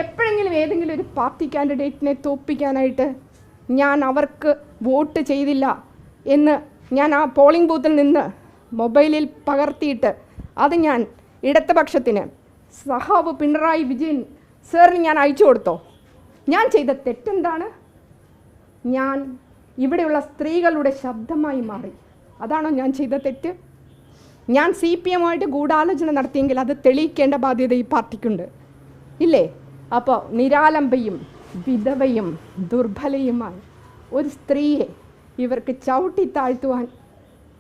എപ്പോഴെങ്കിലും ഏതെങ്കിലും ഒരു പാർട്ടി കാൻഡിഡേറ്റിനെ തോൽപ്പിക്കാനായിട്ട് ഞാൻ അവർക്ക് വോട്ട് ചെയ്തില്ല എന്ന് ഞാൻ ആ പോളിംഗ് ബൂത്തിൽ നിന്ന് മൊബൈലിൽ പകർത്തിയിട്ട് അത് ഞാൻ ഇടതുപക്ഷത്തിന് സഹാവ് പിണറായി വിജയൻ സാറിന് ഞാൻ അയച്ചു കൊടുത്തോ? ഞാൻ ചെയ്ത തെറ്റെന്താണ്? ഞാൻ ഇവിടെയുള്ള സ്ത്രീകളുടെ ശബ്ദമായി മാറി. അതാണോ ഞാൻ ചെയ്ത തെറ്റ്? ഞാൻ CPM-ആയിട്ട് ഗൂഢാലോചന നടത്തിയെങ്കിൽ അത് തെളിയിക്കേണ്ട ബാധ്യത ഈ പാർട്ടിക്കുണ്ട്, ഇല്ലേ? അപ്പോൾ നിരാലംബയും വിധവയും ദുർബലയുമായി ഒരു സ്ത്രീയെ ഇവർക്ക് ചവിട്ടി താഴ്ത്തുവാൻ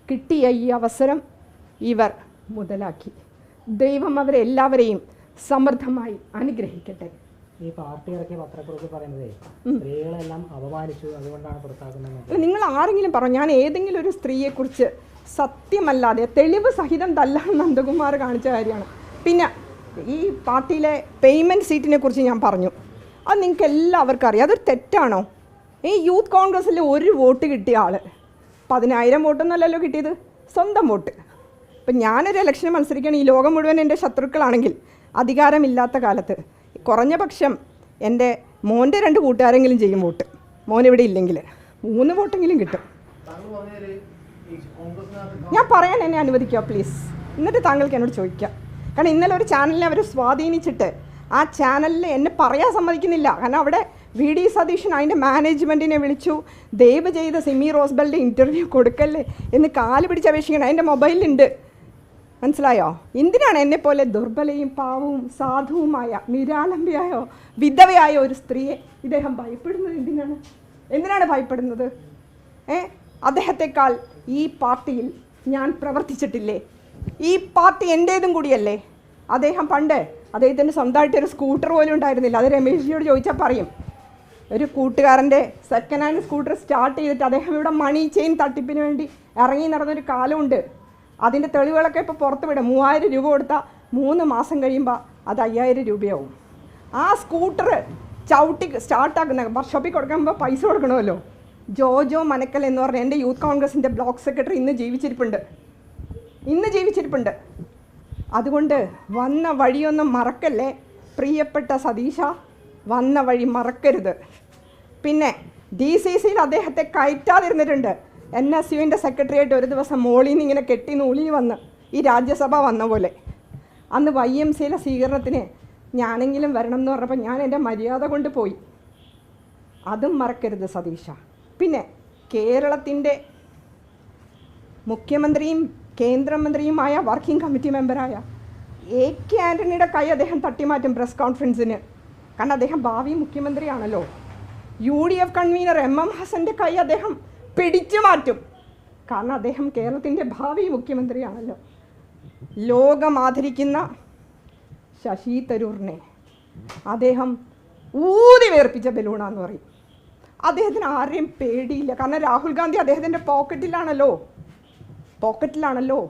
കിട്ടിയ ഈ അവസരം ഇവർ മുതലാക്കി. ദൈവം അവരെ എല്ലാവരെയും സമൃദ്ധമായി അനുഗ്രഹിക്കട്ടെ. ഈ പാർട്ടി ഇറക്കിയ പത്രക്കുറിപ്പ് പറയുന്നത് സ്ത്രീകളെല്ലാം അപമാനിച്ചു, അതുകൊണ്ടാണ് പുറത്താക്കുന്നത്. നിങ്ങൾ ആരെങ്കിലും പറഞ്ഞു ഞാൻ ഏതെങ്കിലും ഒരു സ്ത്രീയെക്കുറിച്ച് സത്യമല്ലാതെ തെളിവ് സഹിതം തല്ലാൻ നന്ദകുമാർ കാണിച്ച കാര്യമാണ്. പിന്നെ ഈ പാർട്ടിയിലെ പേയ്മെൻറ്റ് സീറ്റിനെ കുറിച്ച് ഞാൻ പറഞ്ഞു, അത് നിങ്ങൾക്ക് എല്ലാവർക്കും അറിയാം. അതൊരു തെറ്റാണോ? ഈ യൂത്ത് കോൺഗ്രസ്സിൽ ഒരു വോട്ട് കിട്ടിയ ആൾ 10,000 വോട്ടൊന്നുമല്ലല്ലോ കിട്ടിയത്, സ്വന്തം വോട്ട്. ഇപ്പം ഞാനൊരു ഇലക്ഷന് മത്സരിക്കുകയാണ്, ഈ ലോകം മുഴുവൻ എൻ്റെ ശത്രുക്കളാണെങ്കിൽ അധികാരമില്ലാത്ത കാലത്ത് കുറഞ്ഞ പക്ഷം എൻ്റെ മോൻ്റെ 2 കൂട്ടുകാരെങ്കിലും ചെയ്യും വോട്ട്. മോനിവിടെ ഇല്ലെങ്കിൽ 3 വോട്ടെങ്കിലും കിട്ടും. ഞാൻ പറയാൻ എന്നെ അനുവദിക്കുക പ്ലീസ്, എന്നിട്ട് താങ്കൾക്ക് എന്നോട് ചോദിക്കാം. കാരണം ഇന്നലെ ഒരു ചാനലിനെ അവർ സ്വാധീനിച്ചിട്ട് ആ ചാനലിൽ എന്നെ പറയാൻ സമ്മതിക്കുന്നില്ല. കാരണം അവിടെ VD സതീശൻ അതിൻ്റെ മാനേജ്മെൻറ്റിനെ വിളിച്ചു, ദയവ് ചെയ്ത് സിമി റോസ്ബലിൻ്റെ ഇൻ്റർവ്യൂ കൊടുക്കല്ലേ എന്ന് കാല് പിടിച്ച് അപേക്ഷിക്കണം. എൻ്റെ മൊബൈലിലുണ്ട്, മനസ്സിലായോ? എന്തിനാണ് എന്നെപ്പോലെ ദുർബലയും പാവവും സാധുവുമായ നിരാലംബയായോ വിധവയായ ഒരു സ്ത്രീയെ ഇദ്ദേഹം ഭയപ്പെടുന്നത്? എന്തിനാണ് ഭയപ്പെടുന്നത്? അദ്ദേഹത്തെക്കാൾ ഈ പാർട്ടിയിൽ ഞാൻ പ്രവർത്തിച്ചിട്ടില്ലേ? ഈ പാർട്ടി എൻ്റേതും കൂടിയല്ലേ? അദ്ദേഹത്തിന് സ്വന്തമായിട്ടൊരു സ്കൂട്ടർ പോലും ഉണ്ടായിരുന്നില്ല. അത് രമേശ്ജിയോട് ചോദിച്ചാൽ പറയും. ഒരു കൂട്ടുകാരൻ്റെ സെക്കൻഡ് ഹാൻഡ് സ്കൂട്ടർ സ്റ്റാർട്ട് ചെയ്തിട്ട് അദ്ദേഹം ഇവിടെ മണി ചെയിൻ തട്ടിപ്പിന് വേണ്ടി ഇറങ്ങി നടന്നൊരു കാലമുണ്ട്. അതിൻ്റെ തെളിവുകളൊക്കെ ഇപ്പോൾ പുറത്ത് വിടും. 3000 രൂപ കൊടുത്താൽ 3 മാസം കഴിയുമ്പോൾ അത് 5000 രൂപയാവും. ആ സ്കൂട്ടർ ചവിട്ടി സ്റ്റാർട്ടാക്കുന്ന വർക്ക്ഷോപ്പിൽ കൊടുക്കുമ്പോൾ പൈസ കൊടുക്കണമല്ലോ. ജോജോ മനക്കൽ എന്ന് പറഞ്ഞ എൻ്റെ യൂത്ത് കോൺഗ്രസിൻ്റെ ബ്ലോക്ക് സെക്രട്ടറി ഇന്ന് ജീവിച്ചിരിപ്പുണ്ട്. അതുകൊണ്ട് വന്ന വഴിയൊന്നും മറക്കല്ലേ പ്രിയപ്പെട്ട സതീശ, വന്ന വഴി മറക്കരുത്. പിന്നെ DCCയിൽ അദ്ദേഹത്തെ കയറ്റാതിരുന്നിട്ടുണ്ട്. NSUവിൻ്റെ സെക്രട്ടറിയായിട്ട് ഒരു ദിവസം മോളിൽ നിന്ന് ഇങ്ങനെ കെട്ടി നൂലി വന്ന് ഈ രാജ്യസഭ വന്ന പോലെ. അന്ന് YMCയിലെ സ്വീകരണത്തിന് ഞാനെങ്കിലും വരണം എന്ന് പറഞ്ഞപ്പോൾ ഞാൻ എൻ്റെ മര്യാദ കൊണ്ട് പോയി. അതും മറക്കരുത് സതീശ. പിന്നെ കേരളത്തിൻ്റെ മുഖ്യമന്ത്രിയും കേന്ദ്രമന്ത്രിയുമായ വർക്കിംഗ് കമ്മിറ്റി മെമ്പറായ AK ആൻ്റണിയുടെ കൈ അദ്ദേഹം തട്ടിമാറ്റും പ്രസ് കോൺഫറൻസിന്. കാരണം അദ്ദേഹം ഭാവി മുഖ്യമന്ത്രിയാണല്ലോ. UDF കൺവീനർ MM ഹസൻ്റെ കൈ അദ്ദേഹം പിടിച്ചു മാറ്റും. കാരണം അദ്ദേഹം കേരളത്തിൻ്റെ ഭാവി മുഖ്യമന്ത്രിയാണല്ലോ. ലോകം ആദരിക്കുന്ന ശശി തരൂറിനെ അദ്ദേഹം ഊതി വേർപ്പിച്ച ബലൂണാന്ന് പറയും. അദ്ദേഹത്തിന് ആരെയും പേടിയില്ല. കാരണം രാഹുൽ ഗാന്ധി അദ്ദേഹത്തിൻ്റെ പോക്കറ്റിലാണല്ലോ.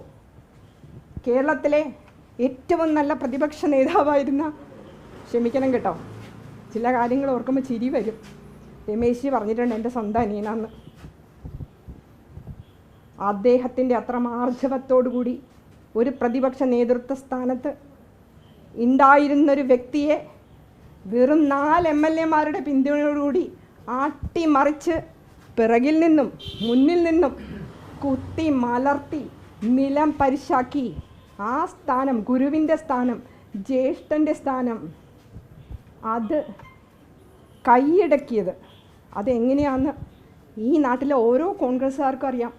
കേരളത്തിലെ ഏറ്റവും നല്ല പ്രതിപക്ഷ നേതാവായിരുന്ന, ക്ഷമിക്കണം കേട്ടോ, ചില കാര്യങ്ങൾ ഓർക്കുമ്പോൾ ചിരി വരും. രമേശ് പറഞ്ഞിട്ടുണ്ട് എൻ്റെ സ്വന്തം അനിയനാന്ന്. അദ്ദേഹത്തിൻ്റെ അത്ര ആർജവത്തോടുകൂടി ഒരു പ്രതിപക്ഷ നേതൃത്വ സ്ഥാനത്ത് ഉണ്ടായിരുന്നൊരു വ്യക്തിയെ വെറും 4 MLA-മാരുടെ പിന്തുണയോടുകൂടി ആട്ടിമറിച്ച് പിറകിൽ നിന്നും മുന്നിൽ നിന്നും കുത്തി മലർത്തി നിലം പരിശാക്കി ആ സ്ഥാനം, ഗുരുവിൻ്റെ സ്ഥാനം, ജ്യേഷ്ഠൻ്റെ സ്ഥാനം, അത് കൈയടക്കിയത് അതെങ്ങനെയാണെന്ന് ഈ നാട്ടിലെ ഓരോ കോൺഗ്രസ്സുകാർക്കും അറിയാം.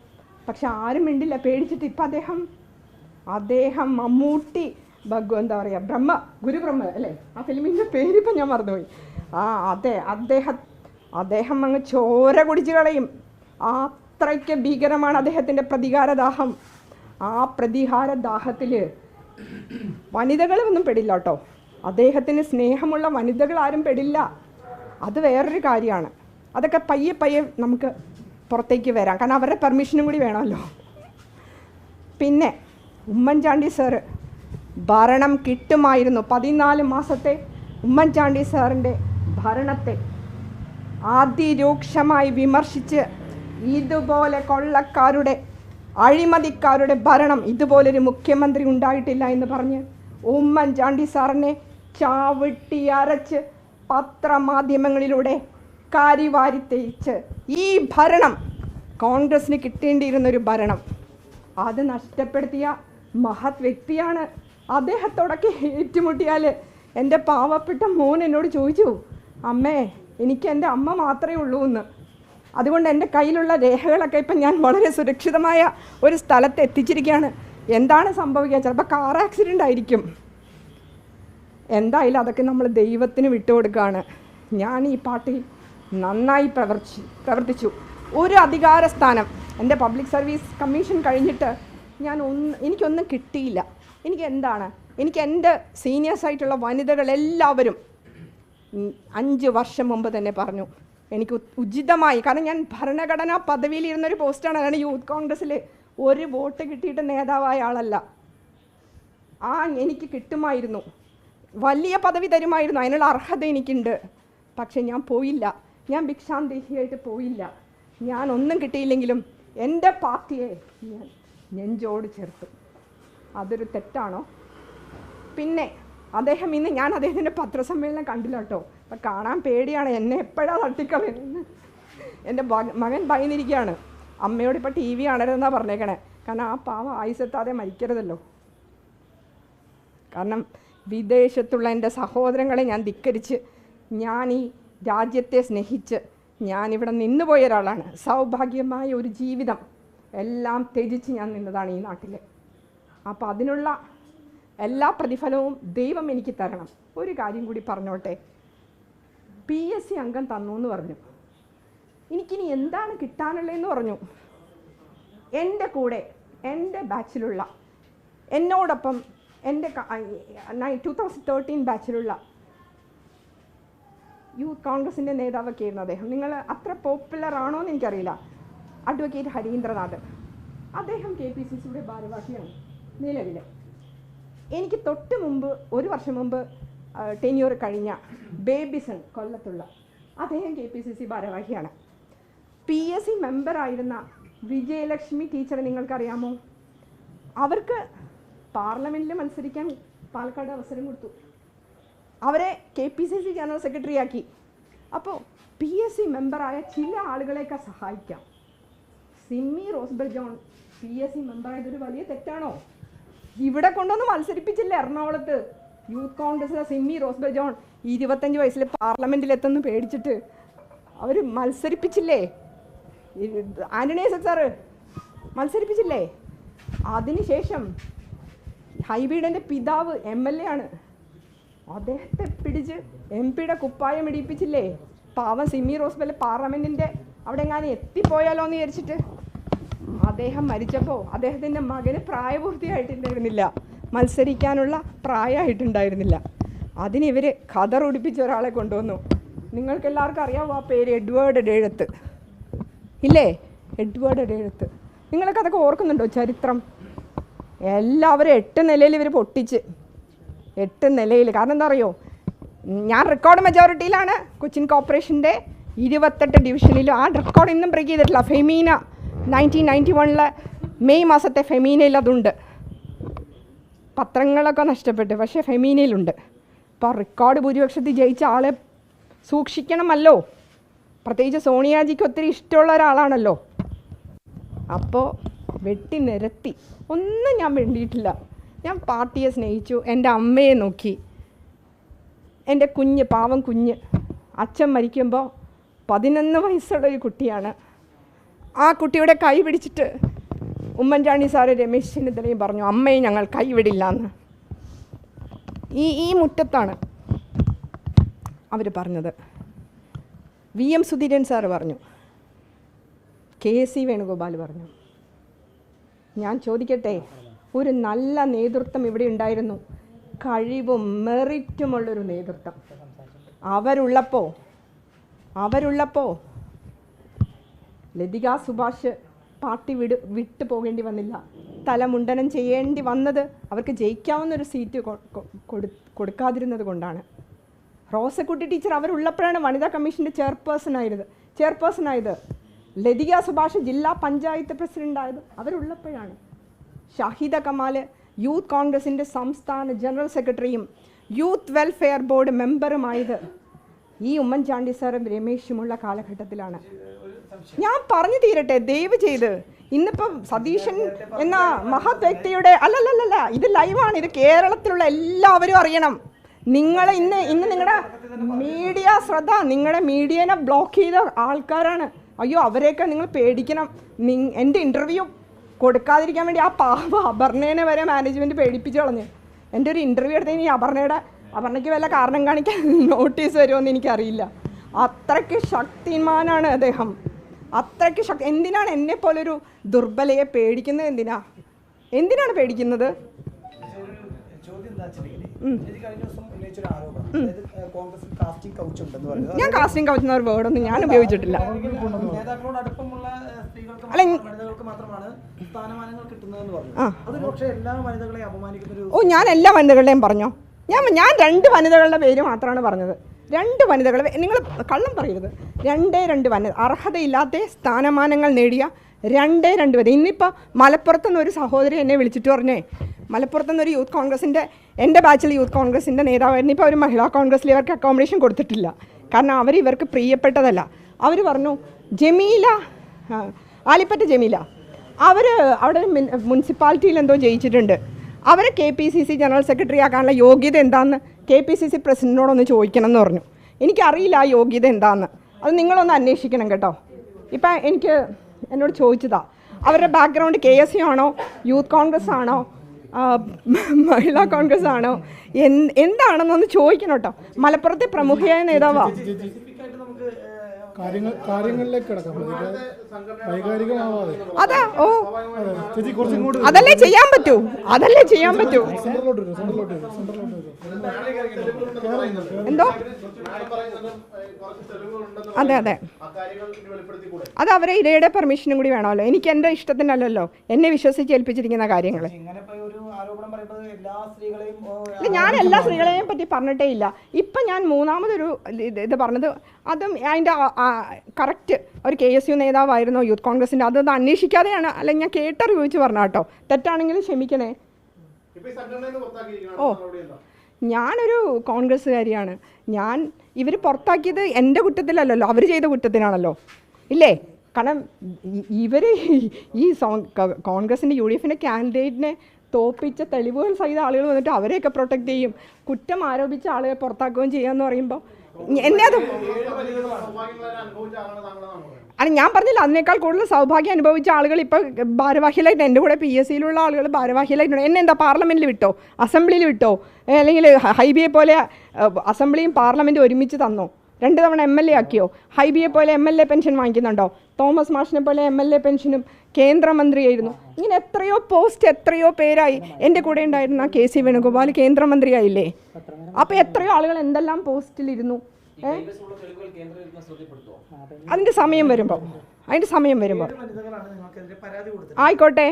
പക്ഷെ ആരും മിണ്ടില്ല, പേടിച്ചിട്ട്. ഇപ്പം അദ്ദേഹം മമ്മൂട്ടി എന്താ പറയുക, ഗുരുബ്രഹ്മ അല്ലേ ആ ഫിലിമിൻ്റെ പേരിപ്പം ഞാൻ മറന്നുപോയി. അതെ, അദ്ദേഹം അങ്ങ് ചോര കുടിച്ച് കളയും. അത്രയ്ക്ക് ഭീകരമാണ് അദ്ദേഹത്തിൻ്റെ പ്രതികാരദാഹം. ആ പ്രതികാരദാഹത്തിൽ വനിതകളൊന്നും പെടില്ല കേട്ടോ. അദ്ദേഹത്തിന് സ്നേഹമുള്ള വനിതകൾ ആരും പെടില്ല. അത് വേറൊരു കാര്യമാണ്. അതൊക്കെ പയ്യെ നമുക്ക് പുറത്തേക്ക് വരാം. കാരണം അവരുടെ പെർമിഷനും കൂടി വേണമല്ലോ. പിന്നെ ഉമ്മൻചാണ്ടി സാറ് ഭരണം കിട്ടുമായിരുന്നു. 14 മാസത്തെ ഉമ്മൻചാണ്ടി സാറിൻ്റെ ഭരണത്തെ അതിരൂക്ഷമായി വിമർശിച്ച് ഇതുപോലെ കൊള്ളക്കാരുടെ, അഴിമതിക്കാരുടെ ഭരണം, ഇതുപോലൊരു മുഖ്യമന്ത്രി ഉണ്ടായിട്ടില്ല എന്ന് പറഞ്ഞ് ഉമ്മൻചാണ്ടി സാറിനെ ചാവിട്ടി അരച്ച് പത്രമാധ്യമങ്ങളിലൂടെ കാരിവാരി തേച്ച് ഈ ഭരണം കോൺഗ്രസിന് കിട്ടേണ്ടിയിരുന്നൊരു ഭരണം അത് നഷ്ടപ്പെടുത്തിയ മഹത് വ്യക്തിയാണ്. അദ്ദേഹത്തോടൊക്കെ ഏറ്റുമുട്ടിയാൽ എൻ്റെ പാവപ്പെട്ട മോൻ എന്നോട് ചോദിച്ചു, അമ്മേ എനിക്ക് എൻ്റെ അമ്മ മാത്രമേ ഉള്ളൂ എന്ന്. അതുകൊണ്ട് എൻ്റെ കയ്യിലുള്ള രേഖകളൊക്കെ ഇപ്പം ഞാൻ വളരെ സുരക്ഷിതമായ ഒരു സ്ഥലത്ത് എത്തിച്ചിരിക്കുകയാണ്. എന്താണ് സംഭവിക്കുക? ചിലപ്പോൾ കാർ ആക്സിഡൻ്റ് ആയിരിക്കും. എന്തായാലും അതൊക്കെ നമ്മൾ ദൈവത്തിന് വിട്ടുകൊടുക്കുകയാണ്. ഞാൻ ഈ പാർട്ടിയിൽ നന്നായി പ്രവർത്തിച്ചു. ഒരു അധികാര സ്ഥാനം എൻ്റെ പബ്ലിക് സർവീസ് കമ്മീഷൻ കഴിഞ്ഞിട്ട് എനിക്കൊന്നും കിട്ടിയില്ല. എനിക്ക് എൻ്റെ സീനിയേഴ്സായിട്ടുള്ള വനിതകളെല്ലാവരും 5 വർഷം മുമ്പ് തന്നെ പറഞ്ഞു എനിക്ക് ഉചിതമായി, കാരണം ഞാൻ ഭരണഘടനാ പദവിയിലിരുന്നൊരു പോസ്റ്റാണ്. അതാണ് യൂത്ത് കോൺഗ്രസ്സിൽ ഒരു വോട്ട് കിട്ടിയിട്ട് നേതാവായ ആളല്ല. എനിക്ക് കിട്ടുമായിരുന്നു, വലിയ പദവി തരുമായിരുന്നു, അതിനുള്ള അർഹത എനിക്കുണ്ട്. പക്ഷെ ഞാൻ പോയില്ല. ഞാൻ ഭിക്ഷാന്തേഹിയായിട്ട് പോയില്ല. ഞാൻ ഒന്നും കിട്ടിയില്ലെങ്കിലും എൻ്റെ പാർട്ടിയെ ഞാൻ നെഞ്ചോട് ചേർത്തു. അതൊരു തെറ്റാണോ? പിന്നെ അദ്ദേഹം ഇന്ന് ഞാൻ അദ്ദേഹത്തിൻ്റെ പത്രസമ്മേളനം കണ്ടില്ല കേട്ടോ. അപ്പം കാണാൻ പേടിയാണ്, എന്നെ എപ്പോഴാണ് തട്ടിക്കളയുന്നത്. എൻ്റെ മകൻ ഭയന്നിരിക്കുകയാണ്. അമ്മയോട് ഇപ്പോൾ TV കാണരുതെന്നാണ് പറഞ്ഞേക്കണേ. കാരണം ആ പാവം ആയുസെത്താതെ മരിക്കരുതല്ലോ. കാരണം വിദേശത്തുള്ള എൻ്റെ സഹോദരങ്ങളെ ഞാൻ ധിക്കരിച്ച്, ഞാൻ ഈ രാജ്യത്തെ സ്നേഹിച്ച് ഞാനിവിടെ നിന്നുപോയ ഒരാളാണ്. സൗഭാഗ്യമായ ഒരു ജീവിതം എല്ലാം ത്യജിച്ച് ഞാൻ നിന്നതാണ് ഈ നാട്ടിൽ. അപ്പോൾ അതിനുള്ള എല്ലാ പ്രതിഫലവും ദൈവം എനിക്ക് തരണം. ഒരു കാര്യം കൂടി പറഞ്ഞോട്ടെ. PSC അംഗം തന്നു എന്ന് പറഞ്ഞു. എനിക്കിനി എന്താണ് കിട്ടാനുള്ളതെന്ന് പറഞ്ഞു. എൻ്റെ കൂടെ എൻ്റെ ബാച്ചിലുള്ള, എന്നോടൊപ്പം എൻ്റെ 2013 ബാച്ചിലുള്ള യൂത്ത് കോൺഗ്രസിൻ്റെ നേതാവൊക്കെ ആയിരുന്നു അദ്ദേഹം. നിങ്ങൾ അത്ര പോപ്പുലർ ആണോ എന്ന് എനിക്കറിയില്ല. അഡ്വക്കേറ്റ് ഹരീന്ദ്രനാഥ്, അദ്ദേഹം KPCCയുടെ ഭാരവാഹിയാണ് നിലവിൽ. എനിക്ക് തൊട്ട് മുമ്പ് 1 വർഷം മുമ്പ് ടെന്യൂർ കഴിഞ്ഞ ബേബിസൺ കൊല്ലത്തുള്ള അദ്ദേഹം KPCC ഭാരവാഹിയാണ്. PSC മെമ്പറായിരുന്ന വിജയലക്ഷ്മി ടീച്ചറെ നിങ്ങൾക്കറിയാമോ? അവർക്ക് പാർലമെൻറ്റിൽ മത്സരിക്കാൻ പാലക്കാട് അവസരം കൊടുത്തു. അവരെ KPCC ജനറൽ സെക്രട്ടറി ആക്കി. അപ്പോൾ PSC മെമ്പറായ ചില ആളുകളെയൊക്കെ സഹായിക്കാം. സിമ്മി റോസ്ബെൽ ജോൺ PSC മെമ്പറായതൊരു വലിയ തെറ്റാണോ? ഇവിടെ കൊണ്ടൊന്ന് മത്സരിപ്പിച്ചില്ല എറണാകുളത്ത്. യൂത്ത് കോൺഗ്രസിലെ സിമ്മി റോസ്ബെൽ ജോൺ 25 വയസ്സിൽ പാർലമെൻറ്റിലെത്തുന്നു പേടിച്ചിട്ട് അവർ മത്സരിപ്പിച്ചില്ലേ? ആൻ്റണി സാറ് മത്സരിപ്പിച്ചില്ലേ? അതിനുശേഷം ഹൈബീഡൻ്റെ പിതാവ് MLA ആണ്, അദ്ദേഹത്തെ പിടിച്ച് MP കുപ്പായം ഇടിപ്പിച്ചില്ലേ? പാവം സിമ്മി റോസ്ബെൽ പാർലമെൻറ്റിൻ്റെ അവിടെ എങ്ങാനും എത്തിപ്പോയാലോ എന്ന് വിചാരിച്ചിട്ട്. അദ്ദേഹം മരിച്ചപ്പോൾ അദ്ദേഹത്തിൻ്റെ മകന് പ്രായപൂർത്തിയായിട്ടുണ്ടായിരുന്നില്ല, മത്സരിക്കാനുള്ള പ്രായമായിട്ടുണ്ടായിരുന്നില്ല. അതിനിവർ ഖദർ ഉടിപ്പിച്ച ഒരാളെ കൊണ്ടുവന്നു. നിങ്ങൾക്കെല്ലാവർക്കും അറിയാവോ ആ പേര്? എഡ്വേർഡ് എഴുത്ത് ഇല്ലേ? എഡ്വേർഡ് എഴുത്ത്. നിങ്ങളൊക്കെ അതൊക്കെ ഓർക്കുന്നുണ്ടോ ചരിത്രം? എല്ലാവരും 8 നിലയിൽ ഇവർ പൊട്ടിച്ച്, 8 നിലയിൽ. കാരണം എന്താ അറിയോ? ഞാൻ റെക്കോർഡ് മെജോറിറ്റിയിലാണ് കൊച്ചിൻ കോർപ്പറേഷൻ്റെ 28 ഡിവിഷനിലും. ആ റെക്കോർഡ് ഇന്നും ബ്രേക്ക് ചെയ്തിട്ടില്ല. ഫെമീന 1991 മെയ് മാസത്തെ ഫെമീനയിൽ അതുണ്ട്. പത്രങ്ങളൊക്കെ നഷ്ടപ്പെട്ടു, പക്ഷേ ഫെമീനയിലുണ്ട്. അപ്പോൾ റെക്കോർഡ് ഭൂരിപക്ഷത്തിൽ ജയിച്ച ആളെ സൂക്ഷിക്കണമല്ലോ. പ്രത്യേകിച്ച് സോണിയാജിക്ക് ഒത്തിരി ഇഷ്ടമുള്ള ഒരാളാണല്ലോ. അപ്പോൾ വെട്ടി നിരത്തി ഒന്നും ഞാൻ വേണ്ടിയിട്ടില്ല. ഞാൻ പാർട്ടിയെ സ്നേഹിച്ചു, എൻ്റെ അമ്മയെ നോക്കി. എൻ്റെ കുഞ്ഞ്, പാവം കുഞ്ഞ്, അച്ഛൻ മരിക്കുമ്പോൾ 11 വയസ്സുള്ളൊരു കുട്ടിയാണ്. ആ കുട്ടിയുടെ കൈ പിടിച്ചിട്ട് ഉമ്മൻചാണ്ടി സാറ് രമേശ് ചെന്നിത്തലയും പറഞ്ഞു, അമ്മയെ ഞങ്ങൾ കൈവിടില്ല എന്ന്. ഈ മുറ്റത്താണ് അവർ പറഞ്ഞത്. VM സുധീരൻ സാറ് പറഞ്ഞു, KC വേണുഗോപാൽ പറഞ്ഞു. ഞാൻ ചോദിക്കട്ടെ, ഒരു നല്ല നേതൃത്വം ഇവിടെ ഉണ്ടായിരുന്നു, കഴിവും മെറിറ്റുമുള്ളൊരു നേതൃത്വം. അവരുള്ളപ്പോൾ ലതിക സുഭാഷ് പാർട്ടി വിട്ടു പോകേണ്ടി വന്നില്ല. തലമുണ്ടനം ചെയ്യേണ്ടി വന്നത് അവർക്ക് ജയിക്കാവുന്നൊരു സീറ്റ് കൊടുക്കാതിരുന്നത് കൊണ്ടാണ്. റോസക്കുട്ടി ടീച്ചർ അവരുള്ളപ്പോഴാണ് വനിതാ കമ്മീഷൻ്റെ ചെയർപേഴ്സൺ ആയത്. ലതിക സുഭാഷ് ജില്ലാ പഞ്ചായത്ത് പ്രസിഡൻ്റ് ആയത് അവരുള്ളപ്പോഴാണ്. ഷാഹിദ കമാൽ യൂത്ത് കോൺഗ്രസിൻ്റെ സംസ്ഥാന ജനറൽ സെക്രട്ടറിയും യൂത്ത് വെൽഫെയർ ബോർഡ് മെമ്പറുമായത് ഈ ഉമ്മൻചാണ്ടി സാറും രമേശുമുള്ള കാലഘട്ടത്തിലാണ്. ഞാൻ പറഞ്ഞു തീരട്ടെ ദയവ് ചെയ്ത്. ഇന്നിപ്പം സതീശൻ എന്ന മഹത് വ്യക്തിയുടെ അല്ലല്ലല്ല, ഇത് ലൈവാണ്, ഇത് കേരളത്തിലുള്ള എല്ലാവരും അറിയണം. നിങ്ങൾ ഇന്ന് നിങ്ങളുടെ മീഡിയ ശ്രദ്ധ, നിങ്ങളുടെ മീഡിയനെ ബ്ലോക്ക് ചെയ്ത ആൾക്കാരാണ്. അയ്യോ, അവരെയൊക്കെ നിങ്ങൾ പേടിക്കണം. എൻ്റെ ഇൻ്റർവ്യൂ കൊടുക്കാതിരിക്കാൻ വേണ്ടി ആ പാവ അപർണേനെ വരെ മാനേജ്മെൻറ്റ് പേടിപ്പിച്ച് കളഞ്ഞ്. എൻ്റെ ഒരു ഇൻ്റർവ്യൂ എടുത്ത് ഇനി അപർണയ്ക്ക് വല്ല കാരണം കാണിക്കാൻ നോട്ടീസ് വരുമെന്ന് എനിക്കറിയില്ല. അത്രയ്ക്ക് ശക്തിമാനാണ് അദ്ദേഹം, അത്രയ്ക്ക് എന്തിനാണ് എന്നെപ്പോലൊരു ദുർബലയെ പേടിക്കുന്നത്? എന്തിനാണ് പേടിക്കുന്നത്? ഞാൻ കാസ്റ്റിംഗ് കൗച്ച് എന്ന ഒരു വേർഡൊന്നും ഞാൻ ഉപയോഗിച്ചിട്ടില്ല. ഓ, ഞാൻ എല്ലാ വനിതകളുടെയും പറഞ്ഞോ? ഞാൻ 2 വനിതകളുടെ പേര് മാത്രമാണ് പറഞ്ഞത്. 2 വനിതകൾ, നിങ്ങൾ കള്ളം പറയരുത്. 2 വനിത അർഹതയില്ലാത്ത സ്ഥാനമാനങ്ങൾ നേടിയ 2 വനിത. ഇന്നിപ്പോൾ മലപ്പുറത്തുനിന്ന് ഒരു സഹോദരി എന്നെ വിളിച്ചിട്ട് പറഞ്ഞേ, മലപ്പുറത്തുനിന്നൊരു യൂത്ത് കോൺഗ്രസിൻ്റെ, എൻ്റെ ബാച്ചിൽ യൂത്ത് കോൺഗ്രസിൻ്റെ നേതാവായിരുന്നു. ഇപ്പോൾ അവർ മഹിളാ കോൺഗ്രസ്സിൽ ഇവർക്ക് അക്കോമഡേഷൻ കൊടുത്തിട്ടില്ല, കാരണം ഇവർക്ക് പ്രിയപ്പെട്ടതല്ല. അവർ പറഞ്ഞു ജമീല, ആലിപ്പറ്റ ജമീല, അവർ അവിടെ മുനിസിപ്പാലിറ്റിയിൽ എന്തോ ജയിച്ചിട്ടുണ്ട്, അവരെ KPCC ജനറൽ സെക്രട്ടറി ആക്കാനുള്ള യോഗ്യത എന്താണെന്ന് KPCC പ്രസിഡന്റിനോടൊന്ന് ചോദിക്കണം എന്ന് പറഞ്ഞു. എനിക്കറിയില്ല ആ യോഗ്യത എന്താണെന്ന്, അത് നിങ്ങളൊന്ന് അന്വേഷിക്കണം കേട്ടോ. ഇപ്പം എന്നോട് ചോദിച്ചതാ, അവരുടെ ബാക്ക്ഗ്രൗണ്ട് KSU ആണോ, യൂത്ത് കോൺഗ്രസ് ആണോ, മഹിളാ കോൺഗ്രസ് ആണോ, എന്താണെന്നൊന്ന് ചോദിക്കണം കേട്ടോ. മലപ്പുറത്തെ പ്രമുഖയായ നേതാവാ. അതാ, ഓ, അതല്ലേ ചെയ്യാൻ പറ്റൂ. എന്തോ? അതെ, അത് അവരെ ഇരയുടെ പെർമിഷനും കൂടി വേണമല്ലോ. എനിക്ക് എൻ്റെ ഇഷ്ടത്തിനല്ലല്ലോ എന്നെ വിശ്വസിച്ച് ഏൽപ്പിച്ചിരിക്കുന്ന കാര്യങ്ങൾ. ഞാൻ എല്ലാ സ്ത്രീകളെയും പറ്റി പറഞ്ഞിട്ടേ ഇല്ല. ഇപ്പം ഞാൻ മൂന്നാമതൊരു ഇത് പറഞ്ഞത്, അതും അതിൻ്റെ കറക്റ്റ് ഒരു KSU നേതാവായിരുന്നോ യൂത്ത് കോൺഗ്രസിൻ്റെ, അതൊന്നും അന്വേഷിക്കാതെയാണ്, അല്ലെങ്കിൽ ഞാൻ കേട്ടറിവിച്ച് പറഞ്ഞ കേട്ടോ. തെറ്റാണെങ്കിലും ക്ഷമിക്കണേ. ഓ, ഞാനൊരു കോൺഗ്രസ്സുകാരിയാണ്. ഇവർ പുറത്താക്കിയത് എൻ്റെ കുറ്റത്തിലല്ലല്ലോ, അവർ ചെയ്ത കുറ്റത്തിനാണല്ലോ, ഇല്ലേ? കാരണം ഇവർ ഈ കോൺഗ്രസിൻ്റെ UDFിൻ്റെ കാൻഡിഡേറ്റിനെ തോപ്പിച്ച തെളിവുകൾ സഹിത ആളുകൾ വന്നിട്ട് അവരെയൊക്കെ പ്രൊട്ടക്റ്റ് ചെയ്യും, കുറ്റം ആരോപിച്ച ആളുകളെ പുറത്താക്കുകയും ചെയ്യാമെന്ന് പറയുമ്പോൾ എന്നെ അത് ഞാൻ പറഞ്ഞില്ല. അതിനേക്കാൾ കൂടുതൽ സൗഭാഗ്യം അനുഭവിച്ച ആളുകൾ ഇപ്പോൾ ഭാരവാഹികളായിട്ട്, എൻ്റെ കൂടെ PSCയിലുള്ള ആളുകൾ ഭാരവാഹികളായിട്ടുണ്ട്. എന്നെ എന്താ പാർലമെൻറ്റിൽ വിട്ടോ, അസംബ്ലിയിൽ വിട്ടോ, അല്ലെങ്കിൽ ഹൈബിയെ പോലെ അസംബ്ലിയും പാർലമെൻറ്റും ഒരുമിച്ച് തന്നോ? 2 തവണ MLA ആക്കിയോ? ഹൈബിയെ പോലെ MLA പെൻഷൻ വാങ്ങിക്കുന്നുണ്ടോ? തോമസ് മാഷിനെ പോലെ MLA പെൻഷനും കേന്ദ്രമന്ത്രിയായിരുന്നു. ഇങ്ങനെ എത്രയോ പേരായി. എൻ്റെ കൂടെ ഉണ്ടായിരുന്ന KC വേണുഗോപാൽ കേന്ദ്രമന്ത്രിയായില്ലേ? അപ്പോൾ എത്രയോ ആളുകൾ എന്തെല്ലാം പോസ്റ്റിലിരുന്നു. അതിൻ്റെ സമയം വരുമ്പോൾ ആയിക്കോട്ടെ.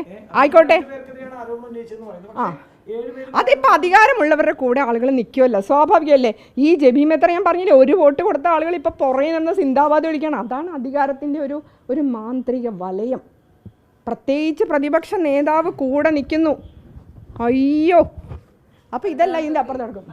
അതിപ്പോൾ അധികാരമുള്ളവരുടെ കൂടെ ആളുകൾ നിൽക്കുമല്ലോ, സ്വാഭാവികമല്ലേ. ഈ ജബീമെത്ര ഞാൻ പറഞ്ഞില്ലേ, 1 വോട്ട് കൊടുത്ത ആളുകൾ ഇപ്പോൾ പുറകെ നിന്ന് സിന്ദാബാദ് വിളിക്കണം. അതാണ് അധികാരത്തിൻ്റെ ഒരു മാന്ത്രിക വലയം. പ്രത്യേകിച്ച് പ്രതിപക്ഷ നേതാവ് കൂടെ നിൽക്കുന്നു. അയ്യോ, അപ്പോൾ ഇതല്ല ഇതിൻ്റെ അപ്പുറത്ത് നടക്കും.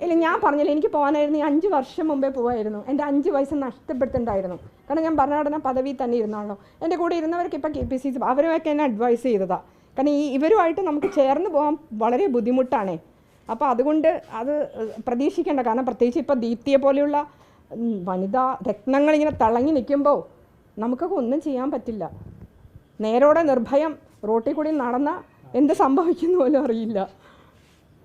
ഇല്ല, ഞാൻ പറഞ്ഞില്ല, എനിക്ക് പോകാനായിരുന്നു. 5 വർഷം മുമ്പേ പോകായിരുന്നു. എൻ്റെ 5 വയസ്സ് നഷ്ടപ്പെടുത്തുന്നുണ്ടായിരുന്നു. കാരണം ഞാൻ ഭരണഘടന പദവി തന്നെ ഇരുന്നാണല്ലോ. എൻ്റെ കൂടെ ഇരുന്നവർക്ക് ഇപ്പോൾ KPCC അവരുമൊക്കെ എന്നെ അഡ്വൈസ് ചെയ്തതാണ്. കാരണം ഇവരുമായിട്ട് നമുക്ക് ചേർന്ന് പോകാൻ വളരെ ബുദ്ധിമുട്ടാണേ. അപ്പോൾ അതുകൊണ്ട് അത് പ്രതീക്ഷിക്കേണ്ട. കാരണം പ്രത്യേകിച്ച് ഇപ്പോൾ ദീപ്തിയെ പോലെയുള്ള വനിതാ രത്നങ്ങളിങ്ങനെ തിളങ്ങി നിൽക്കുമ്പോൾ നമുക്കൊക്കെ ഒന്നും ചെയ്യാൻ പറ്റില്ല. നേരോടെ നിർഭയം റോട്ടിൽ കൂടി നടന്ന എന്ത് സംഭവിക്കുന്നു പോലും അറിയില്ല.